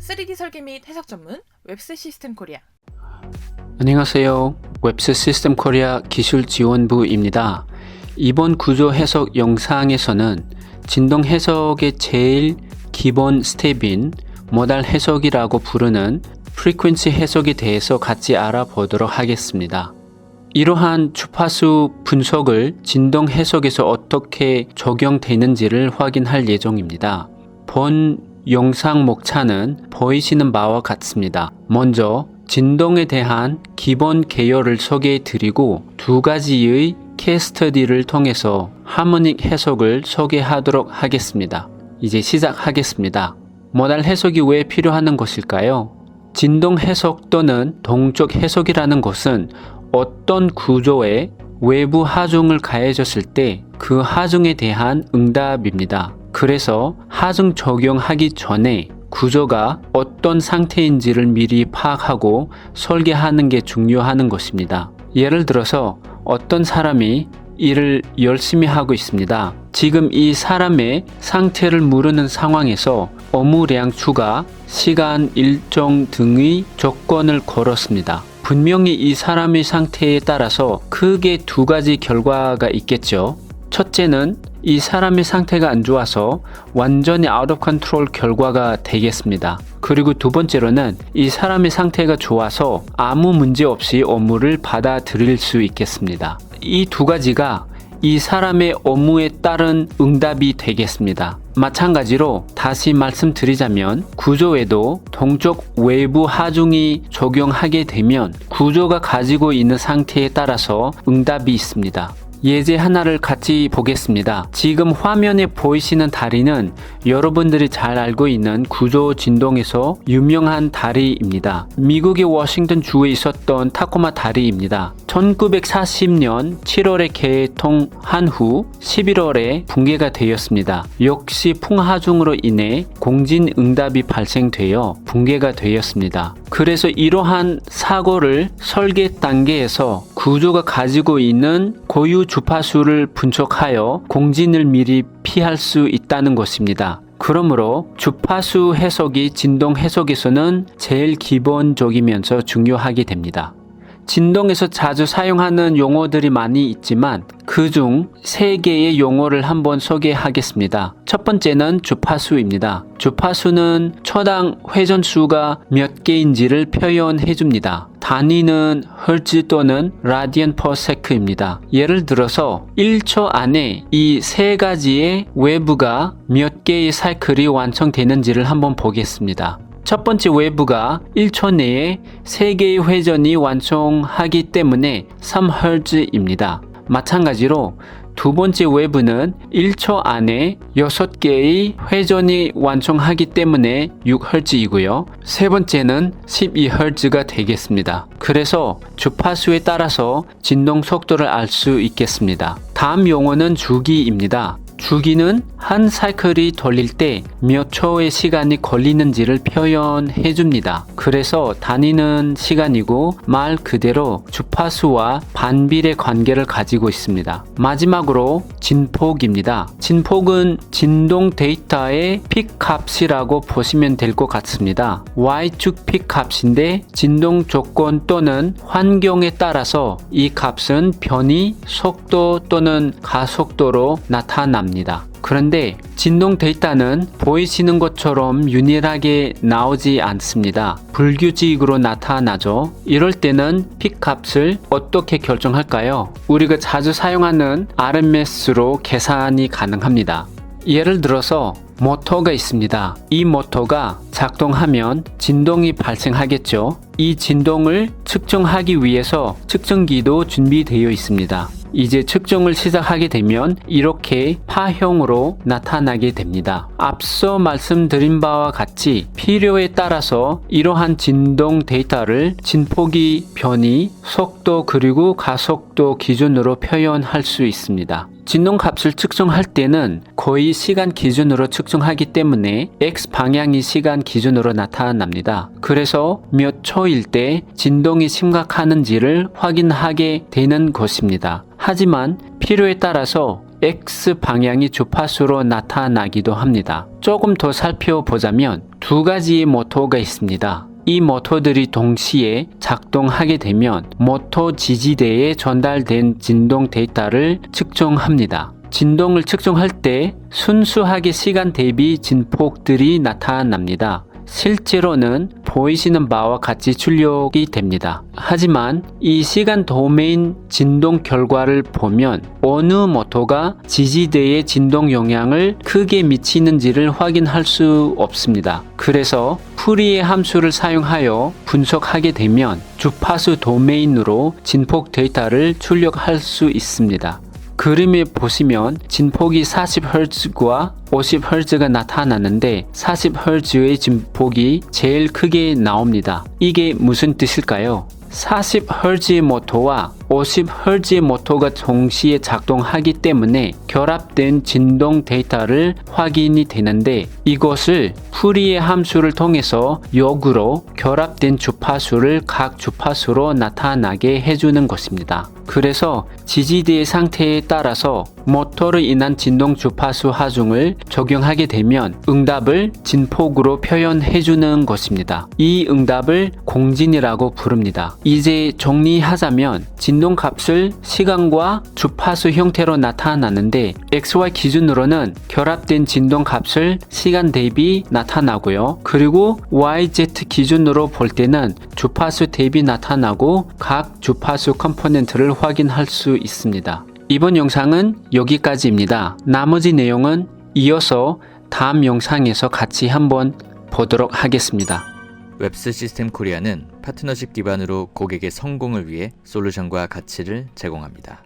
3D 설계 및 해석 전문 웹스 시스템 코리아. 안녕하세요. 웹스 시스템 코리아 기술지원부입니다. 이번 구조 해석 영상에서는 진동 해석의 제일 기본 스텝인 모달 해석이라고 부르는 프리퀀시 해석에 대해서 같이 알아보도록 하겠습니다. 이러한 주파수 분석을 진동 해석에서 어떻게 적용되는지를 확인할 예정입니다. 본 영상 목차는 보이시는 바와 같습니다. 먼저 진동에 대한 기본 개요를 소개해 드리고 두 가지의 케이스 스터디를 통해서 하모닉 해석을 소개하도록 하겠습니다. 이제 시작하겠습니다. 모달 해석이 왜 필요한 것일까요? 진동 해석 또는 동적 해석이라는 것은 어떤 구조에 외부 하중을 가해졌을 때 그 하중에 대한 응답입니다. 그래서 하중 적용하기 전에 구조가 어떤 상태인지를 미리 파악하고 설계하는 게 중요한 것입니다. 예를 들어서 어떤 사람이 일을 열심히 하고 있습니다. 지금 이 사람의 상태를 모르는 상황에서 업무량 추가, 시간 일정 등의 조건을 걸었습니다. 분명히 이 사람의 상태에 따라서 크게 두 가지 결과가 있겠죠. 첫째는 이 사람의 상태가 안 좋아서 완전히 out of control 결과가 되겠습니다. 그리고 두 번째로는 이 사람의 상태가 좋아서 아무 문제 없이 업무를 받아들일 수 있겠습니다. 이 두 가지가 이 사람의 업무에 따른 응답이 되겠습니다. 마찬가지로 다시 말씀드리자면 구조에도 동적 외부 하중이 적용하게 되면 구조가 가지고 있는 상태에 따라서 응답이 있습니다. 예제 하나를 같이 보겠습니다. 지금 화면에 보이시는 다리는 여러분들이 잘 알고 있는 구조 진동에서 유명한 다리입니다. 미국의 워싱턴 주에 있었던 타코마 다리입니다. 1940년 7월에 개통한 후 11월에 붕괴가 되었습니다. 역시 풍하중으로 인해 공진응답이 발생되어 붕괴가 되었습니다. 그래서 이러한 사고를 설계 단계에서 구조가 가지고 있는 고유 주파수를 분석하여 공진을 미리 피할 수 있다는 것입니다. 그러므로 주파수 해석이 진동 해석에서는 제일 기본적이면서 중요하게 됩니다. 진동에서 자주 사용하는 용어들이 많이 있지만 그중 3개의 용어를 한번 소개하겠습니다. 첫 번째는 주파수입니다. 주파수는 초당 회전수가 몇 개인지를 표현해 줍니다. 단위는赫츠 또는 라디언 퍼 세크입니다. 예를 들어서 1초 안에 이 3가지의 웨브가 몇 개의 사이클이 완성되는지를 한번 보겠습니다. 첫 번째 웨브가 1초 내에 3개의 회전이 완성하기 때문에 3Hz입니다. 마찬가지로 두 번째 웨브는 1초 안에 6개의 회전이 완성하기 때문에 6Hz이고요. 세 번째는 12Hz가 되겠습니다. 그래서 주파수에 따라서 진동 속도를 알 수 있겠습니다. 다음 용어는 주기입니다. 주기는 한 사이클이 돌릴 때 몇 초의 시간이 걸리는지를 표현해 줍니다. 그래서 단위는 시간이고 말 그대로 주파수와 반비례 관계를 가지고 있습니다. 마지막으로 진폭입니다. 진폭은 진동 데이터의 픽 값이라고 보시면 될 것 같습니다. Y축 픽 값인데 진동 조건 또는 환경에 따라서 이 값은 변이, 속도 또는 가속도로 나타납니다. 그런데 진동 데이터는 보이시는 것처럼 유일하게 나오지 않습니다. 불규칙으로 나타나죠. 이럴 때는 픽 값을 어떻게 결정할까요? 우리가 자주 사용하는 RMS로 계산이 가능합니다. 예를 들어서 모터가 있습니다. 이 모터가 작동하면 진동이 발생하겠죠. 이 진동을 측정하기 위해서 측정기도 준비되어 있습니다. 이제 측정을 시작하게 되면 이렇게 파형으로 나타나게 됩니다. 앞서 말씀드린 바와 같이 필요에 따라서 이러한 진동 데이터를 진폭이, 변이, 속도 그리고 가속도 기준으로 표현할 수 있습니다. 진동 값을 측정할 때는 거의 시간 기준으로 측정하기 때문에 X 방향이 시간 기준으로 나타납니다. 그래서 몇 초일 때 진동이 심각한지를 확인하게 되는 것입니다. 하지만 필요에 따라서 X 방향이 주파수로 나타나기도 합니다. 조금 더 살펴보자면 두 가지의 모터가 있습니다. 이 모터들이 동시에 작동하게 되면 모터 지지대에 전달된 진동 데이터를 측정합니다. 진동을 측정할 때 순수하게 시간 대비 진폭들이 나타납니다. 실제로는 보이시는 바와 같이 출력이 됩니다. 하지만 이 시간 도메인 진동 결과를 보면 어느 모터가 지지대의 진동 영향을 크게 미치는지를 확인할 수 없습니다. 그래서 푸리의 함수를 사용하여 분석하게 되면 주파수 도메인으로 진폭 데이터를 출력할 수 있습니다. 그림에 보시면 진폭이 40Hz과 50Hz가 나타나는데 40Hz의 진폭이 제일 크게 나옵니다. 이게 무슨 뜻일까요? 40Hz의 모터와 50Hz의 모터가 동시에 작동하기 때문에 결합된 진동 데이터를 확인이 되는데 이것을 푸리의 함수를 통해서 역으로 결합된 주파수를 각 주파수로 나타나게 해주는 것입니다. 그래서 지지대의 상태에 따라서 모터로 인한 진동 주파수 하중을 적용하게 되면 응답을 진폭으로 표현해주는 것입니다. 이 응답을 공진이라고 부릅니다. 이제 정리하자면 진동 값을 시간과 주파수 형태로 나타나는데 XY 기준으로는 결합된 진동 값을 시간 대비 나타나고요. 그리고 YZ 기준으로 볼 때는 주파수 대비 나타나고 각 주파수 컴포넌트를 확인할 수 있습니다. 이번 영상은 여기까지입니다. 나머지 내용은 이어서 다음 영상에서 같이 한번 보도록 하겠습니다. 웹스 시스템 코리아는 파트너십 기반으로 고객의 성공을 위해 솔루션과 가치를 제공합니다.